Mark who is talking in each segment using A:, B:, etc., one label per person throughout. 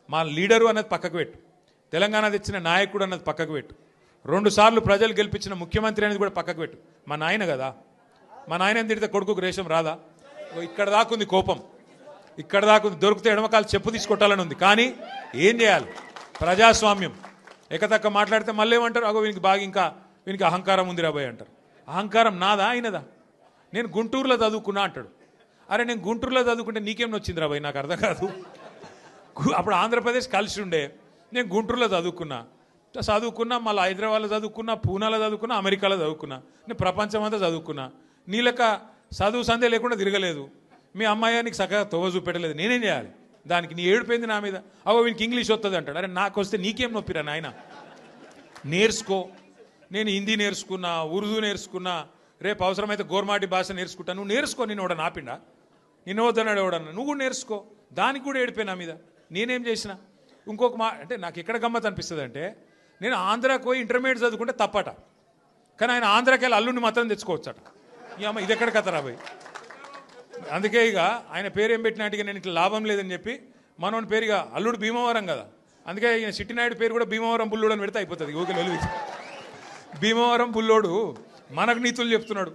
A: మా లీడరు అన్నది పక్కకు పెట్టు, తెలంగాణ తెచ్చిన నాయకుడు అన్నది పక్కకు పెట్టు, 2 సార్లు ప్రజలు గెలిపించిన ముఖ్యమంత్రి అనేది కూడా పక్కకు పెట్టు. మా నాయన కదా, మా నాయన తిడితే కొడుకుకు రేషం రాదా? ఇక్కడ దాకుంది కోపం, ఇక్కడ దాకుంది. దొరికితే ఎడమకాలు చెప్పు తీసుకొట్టాలని ఉంది. కానీ ఏం చేయాలి? ప్రజాస్వామ్యం. ఎకతక్క మాట్లాడితే మళ్ళీ ఏమంటారు? అగో వీనికి బాగా ఇంకా వీనికి అహంకారం ఉంది రాబోయ్ అంటారు. అహంకారం నాదా అయినదా? నేను గుంటూరులో చదువుకున్నా అంటాడు. అరే నేను గుంటూరులో చదువుకుంటే నీకేం వచ్చింది రాబోయ్? నాకు అర్థం కాదు. అప్పుడు ఆంధ్రప్రదేశ్ కలిసి ఉండే, నేను గుంటూరులో చదువుకున్నా, మళ్ళీ హైదరాబాద్లో చదువుకున్నా, పూనాలో చదువుకున్నా, అమెరికాలో చదువుకున్నా, నేను ప్రపంచం అంతా చదువుకున్నా. నీ లెక్క చదువు సందే లేకుండా తిరగలేదు. మీ అమ్మాయి నీకు చక్కగా తొవ్వ చూపెట్టలేదు. నేనేం చేయాలి దానికి? నీ ఏడిపోయింది నా మీద. అవో వీనికి ఇంగ్లీష్ వస్తుంది అంటాడు. అరే నాకు వస్తే నీకేం నొప్పిరా నాయన? నేర్చుకో. నేను హిందీ నేర్చుకున్నా, ఉర్దూ నేర్చుకున్నా, రేపు అవసరమైతే గోర్మాటి భాష నేర్చుకుంటా. నువ్వు నేర్చుకో. నేను ఎవడ నాపిండా? నిన్ను వద్దన్నాడు ఎవడన్నా? నువ్వు కూడా నేర్చుకో. దానికి కూడా ఏడిపోయి నా మీద. నేనేం చేసిన? ఇంకొక అంటే నాకు ఎక్కడ గమ్మత్ అనిపిస్తుంది అంటే, నేను ఆంధ్రాకి పోయి ఇంటర్మీడియట్ చదువుకుంటే తప్పట, కానీ ఆయన ఆంధ్రాకి వెళ్ళి అల్లుడిని మాత్రం తెచ్చుకోవచ్చట. ఈ అమ్మ ఇది ఎక్కడ కథ రాబోయ్? అందుకే ఇక ఆయన పేరు ఏం పెట్టినట్టుగా నేను ఇట్లా లాభం లేదని చెప్పి మనోని పేరుగా అల్లుడు భీమవరం కదా, అందుకే ఈయన చిట్టినాయుడు పేరు కూడా భీమవరం బుల్లోడు అని పెడితే అయిపోతుంది. ఓకే వెలుగు భీమవరం బుల్లోడు మనకు నీతులు చెప్తున్నాడు.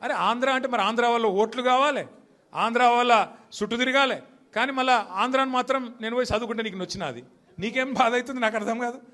A: అరే ఆంధ్ర అంటే మరి ఆంధ్ర వాళ్ళ ఓట్లు కావాలి, ఆంధ్ర వాళ్ళ చుట్టూ తిరగాలి, కానీ మళ్ళీ ఆంధ్రాని మాత్రం నేను పోయి చదువుకుంటే నీకు నచ్చినది. నీకేం బాధ అవుతుంది? నాకు అర్థం కాదు.